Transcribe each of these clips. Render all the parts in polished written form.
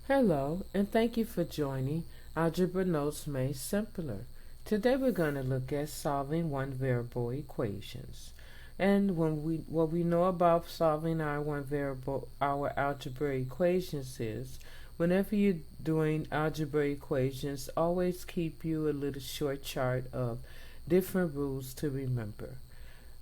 Hello, and thank you for joining Algebra Notes Made Simpler. Today we're going to look at solving one variable equations. And what we know about solving our algebra equations is, whenever you're doing algebra equations, always keep you a little short chart of different rules to remember.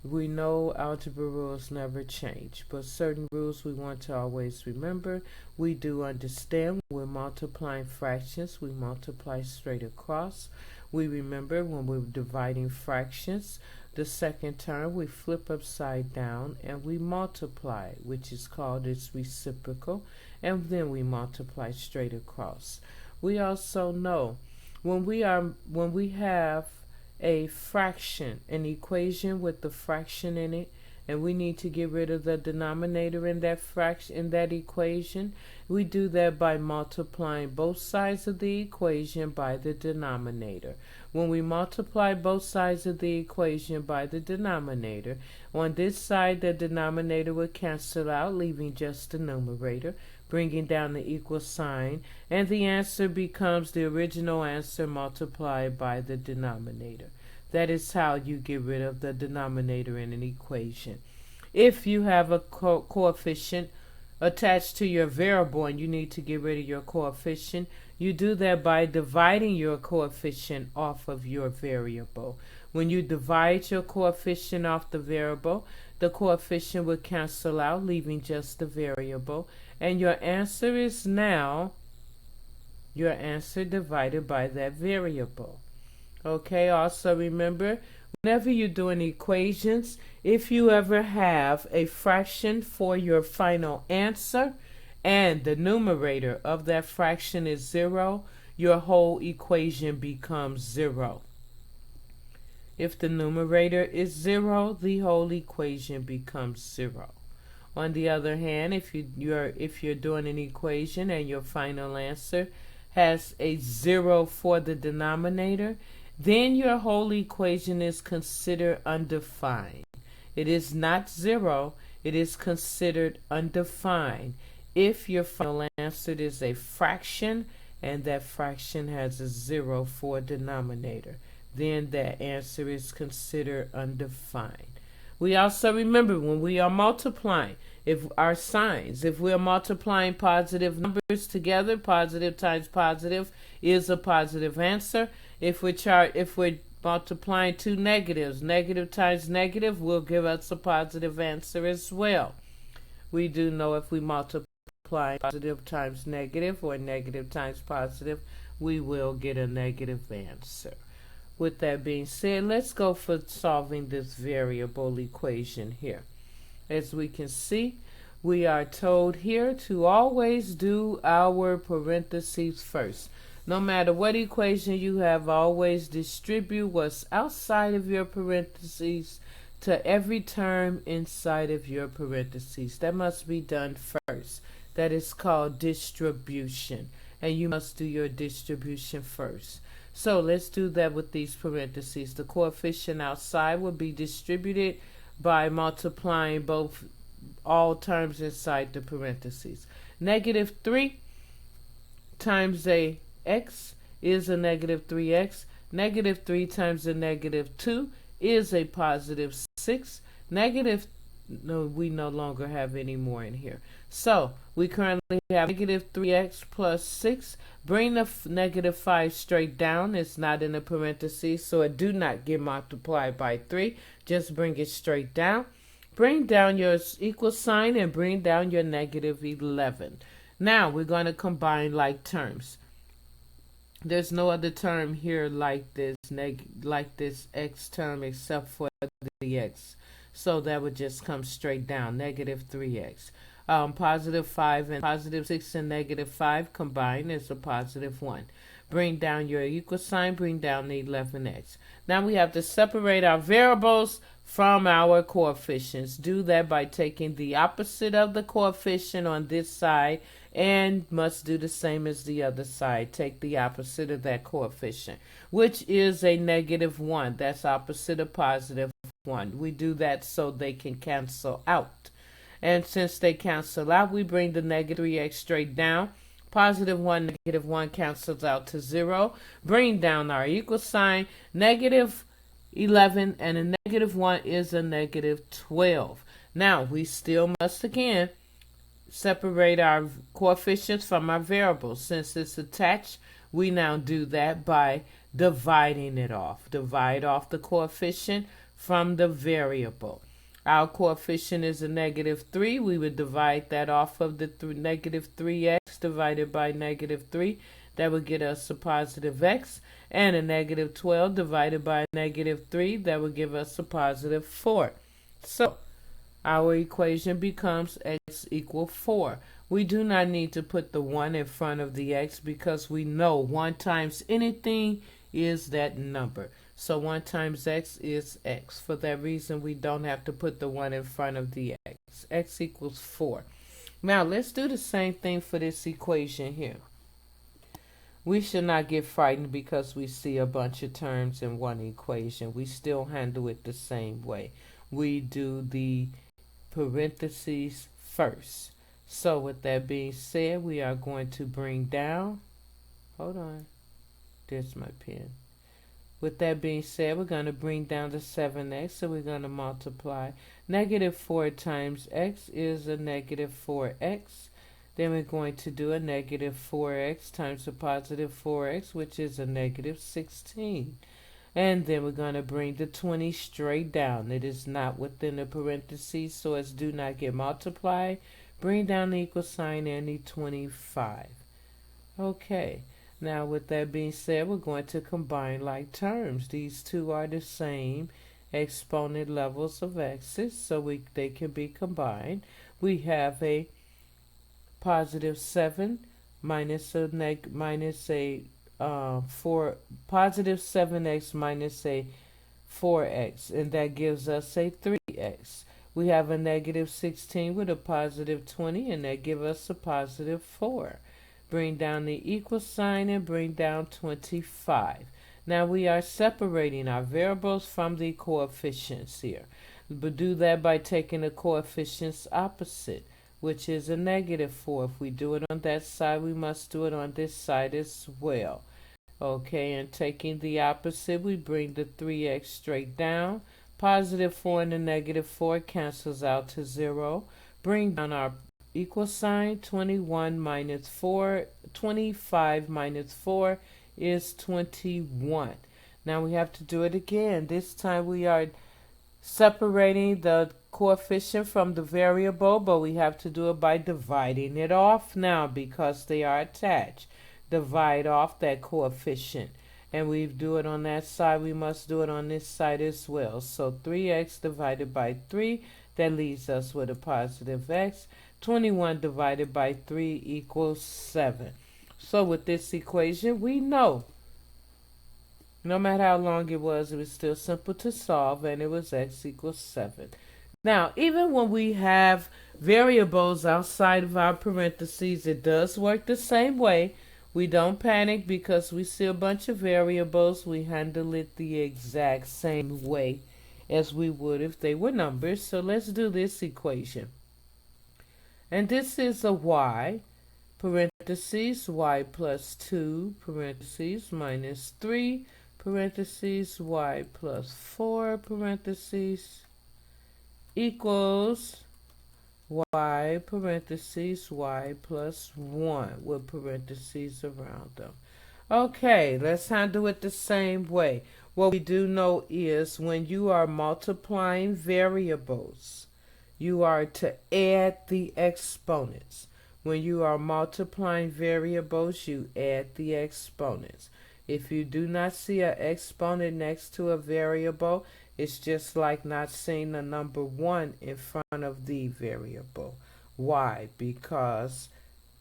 We know algebra rules never change, but certain rules we want to always remember. We do understand when we're multiplying fractions, we multiply straight across. We remember when we're dividing fractions, the second term we flip upside down and we multiply, which is called its reciprocal, and then we multiply straight across. We also know when we have a fraction, an equation with the fraction in it, and we need to get rid of the denominator in that equation, we do that by multiplying both sides of the equation by the denominator. When we multiply both sides of the equation by the denominator, on this side the denominator will cancel out, leaving just the numerator, bringing down the equal sign, and the answer becomes the original answer multiplied by the denominator. That is how you get rid of the denominator in an equation. If you have a coefficient attached to your variable and you need to get rid of your coefficient, you do that by dividing your coefficient off of your variable. When you divide your coefficient off the variable, the coefficient will cancel out, leaving just the variable, and your answer is now your answer divided by that variable. Okay, also remember, whenever you're doing equations, if you ever have a fraction for your final answer and the numerator of that fraction is 0, your whole equation becomes 0. If the numerator is 0, the whole equation becomes 0. On the other hand, if you're doing an equation and your final answer has a 0 for the denominator, then your whole equation is considered undefined. It is not 0, it is considered undefined. If your final answer is a fraction and that fraction has a 0 for denominator, then that answer is considered undefined. We also remember when we are multiplying, if we're multiplying positive numbers together, positive times positive is a positive answer. If we're multiplying two negatives, negative times negative will give us a positive answer as well. We do know if we multiply positive times negative or negative times positive, we will get a negative answer. With that being said, let's go for solving this variable equation here. As we can see, we are told here to always do our parentheses first. No matter what equation you have, always distribute what's outside of your parentheses to every term inside of your parentheses. That must be done first. That is called distribution, and you must do your distribution first. So let's do that with these parentheses. The coefficient outside will be distributed by multiplying all terms inside the parentheses. Negative 3 times a x is a negative 3x. Negative 3 times a negative 2 is a positive 6. We no longer have any more in here. So we currently have negative 3x plus 6. Bring the negative 5 straight down. It's not in the parentheses, so it do not get multiplied by 3. Just bring it straight down. Bring down your equal sign and bring down your negative 11. Now we're going to combine like terms. There's no other term here like this x term except for the x. So that would just come straight down, negative 3x. Positive 5 and positive 6 and negative 5 combined is a positive 1. Bring down your equal sign, bring down the 11x. Now we have to separate our variables from our coefficients. Do that by taking the opposite of the coefficient on this side and must do the same as the other side. Take the opposite of that coefficient, which is a negative 1. That's opposite of positive 1. We do that so they can cancel out. And since they cancel out, we bring the negative 3x straight down. Positive 1, negative 1 cancels out to 0. Bring down our equal sign. Negative 11 and a negative 1 is a negative 12. Now, we still must again separate our coefficients from our variables. Since it's attached, we now do that by dividing it off. Divide off the coefficient from the variable. Our coefficient is a negative 3. We would divide that off of the negative 3x divided by negative 3. That would get us a positive x. And a negative 12 divided by negative 3. That would give us a positive 4. So, our equation becomes x equal 4. We do not need to put the 1 in front of the x because we know 1 times anything is that number. So 1 times x is x. For that reason, we don't have to put the 1 in front of the x. X equals 4. Now, let's do the same thing for this equation here. We should not get frightened because we see a bunch of terms in one equation. We still handle it the same way. We do the parentheses first. So with that being said, we are going to bring down, hold on, there's my pen. With that being said, we're going to bring down the 7x, so we're going to multiply. Negative 4 times x is a negative 4x. Then we're going to do a negative 4x times a positive 4x, which is a negative 16. And then we're going to bring the 20 straight down. It is not within the parentheses, so as do not get multiplied. Bring down the equal sign and the 25. Okay. Now, with that being said, we're going to combine like terms. These two are the same exponent levels of x's, so they can be combined. We have a positive 7 minus a positive 7x minus a 4x, and that gives us a 3x. We have a negative 16 with a positive 20, and that gives us a positive 4. Bring down the equal sign and bring down 25. Now we are separating our variables from the coefficients here. But do that by taking the coefficients opposite, which is a negative 4. If we do it on that side, we must do it on this side as well. Okay, and taking the opposite, we bring the 3x straight down. Positive 4 and the negative 4 cancels out to 0. Bring down our equal sign. 25 minus 4 is 21. Now we have to do it again. This time we are separating the coefficient from the variable, but we have to do it by dividing it off now because they are attached. Divide off that coefficient. And we do it on that side, we must do it on this side as well. So 3x divided by 3, that leaves us with a positive x. 21 divided by 3 equals 7. So with this equation, we know no matter how long it was still simple to solve, and it was x equals 7. Now, even when we have variables outside of our parentheses, it does work the same way. We don't panic because we see a bunch of variables. We handle it the exact same way as we would if they were numbers. So let's do this equation. And this is a y, parentheses, y plus 2, parentheses, minus 3, parentheses, y plus 4, parentheses, equals y, parentheses, y plus 1, with parentheses around them. Okay, let's handle it the same way. What we do know is when you are multiplying variables, you are to add the exponents. When you are multiplying variables, you add the exponents. If you do not see an exponent next to a variable, it's just like not seeing the number 1 in front of the variable. Why? Because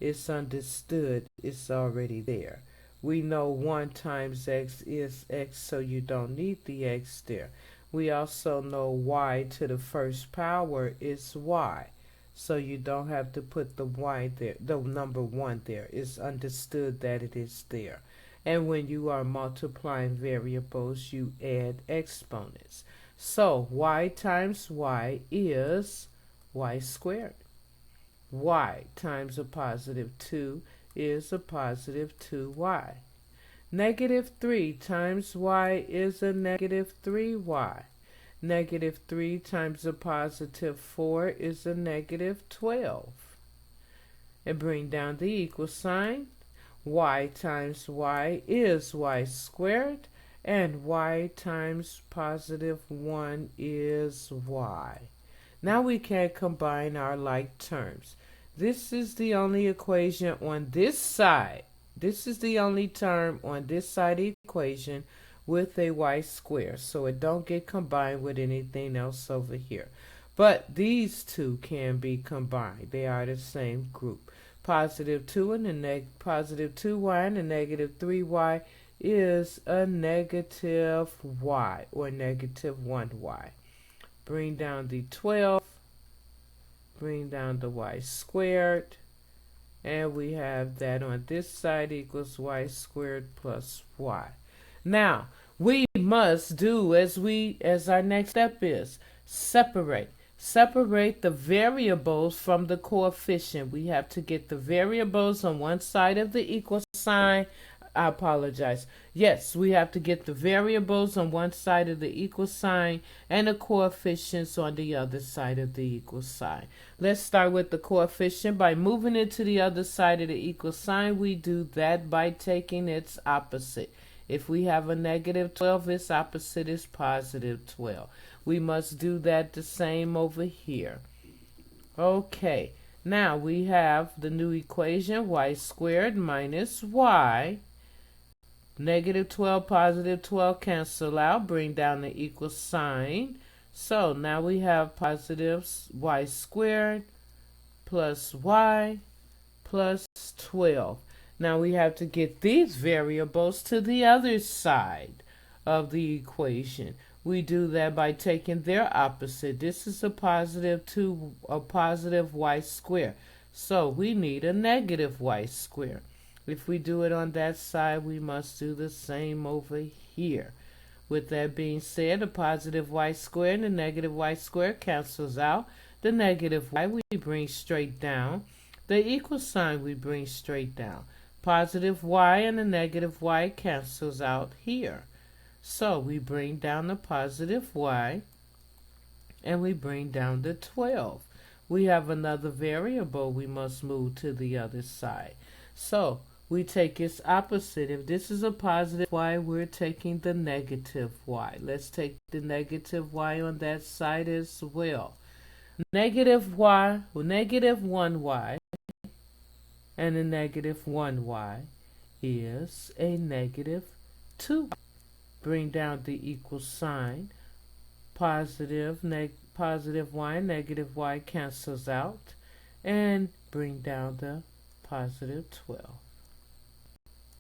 it's understood it's already there. We know 1 times x is x, so you don't need the x there. We also know y to the first power is y, so you don't have to put the y there, the number 1 there. It's understood that it is there. And when you are multiplying variables, you add exponents. So y times y is y squared. Y times a positive 2 is a positive 2y. Negative 3 times y is a negative 3y. Negative 3 times a positive 4 is a negative 12. And bring down the equal sign. Y times y is y squared, and y times positive 1 is y. Now we can combine our like terms. This is the only equation on this side. This is the only term on this side of the equation with a y square, so it don't get combined with anything else over here. But these two can be combined. They are the same group. Positive 2 and the positive 2y and the negative 3y is a negative y, or negative 1y. Bring down the 12, bring down the y squared, and we have that on this side equals y squared plus y. Now, we must do as our next step is separate. Separate the variables from the coefficient. We have to get the variables on one side of the equal sign. I apologize. Yes, we have to get the variables on one side of the equal sign and the coefficients on the other side of the equal sign. Let's start with the coefficient. By moving it to the other side of the equal sign, we do that by taking its opposite. If we have a negative 12, its opposite is positive 12. We must do that the same over here. Okay, now we have the new equation, y squared minus y. Negative 12, positive 12 cancel out, bring down the equal sign. So now we have positive y squared plus y plus 12. Now we have to get these variables to the other side of the equation. We do that by taking their opposite. This is a positive y squared. So we need a negative y squared. If we do it on that side, we must do the same over here. With that being said, the positive y squared and the negative y squared cancels out. The negative y we bring straight down. The equal sign we bring straight down. Positive y and the negative y cancels out here. So we bring down the positive y and we bring down the 12. We have another variable we must move to the other side. So we take its opposite. If this is a positive y, we're taking the negative y. Let's take the negative y on that side as well. Negative y, negative 1y, and a negative 1y is a negative 2. Bring down the equal sign. Positive y, negative y cancels out. And bring down the positive 12.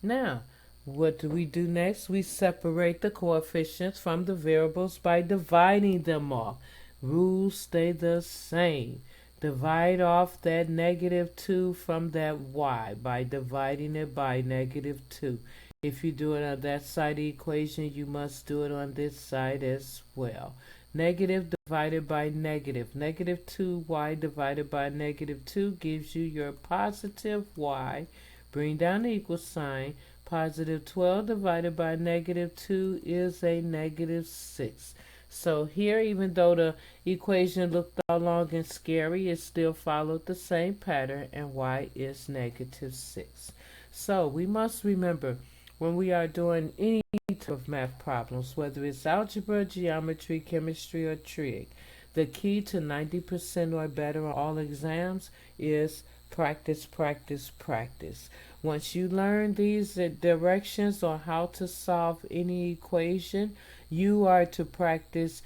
Now, what do we do next? We separate the coefficients from the variables by dividing them off. Rules stay the same. Divide off that negative 2 from that y by dividing it by negative 2. If you do it on that side of the equation, you must do it on this side as well. Negative divided by negative. Negative 2y divided by negative 2 gives you your positive y. Bring down the equal sign. Positive 12 divided by negative 2 is a negative 6. So here, even though the equation looked all long and scary, it still followed the same pattern, and y is negative 6. So we must remember, when we are doing any type of math problems, whether it's algebra, geometry, chemistry, or trig, the key to 90% or better on all exams is practice, practice, practice. Once you learn these directions on how to solve any equation, you are to practice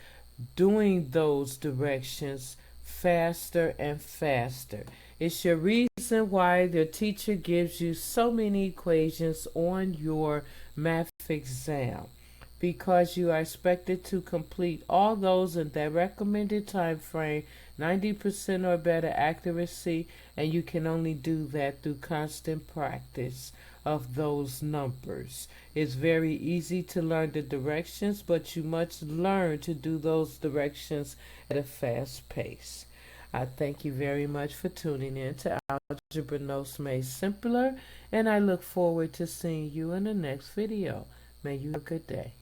doing those directions faster and faster. It's your reason why the teacher gives you so many equations on your math exam, because you are expected to complete all those in that recommended time frame, 90% or better accuracy, and you can only do that through constant practice of those numbers. It's very easy to learn the directions, but you must learn to do those directions at a fast pace. I thank you very much for tuning in to Algebra Notes Made Simpler, and I look forward to seeing you in the next video. May you have a good day.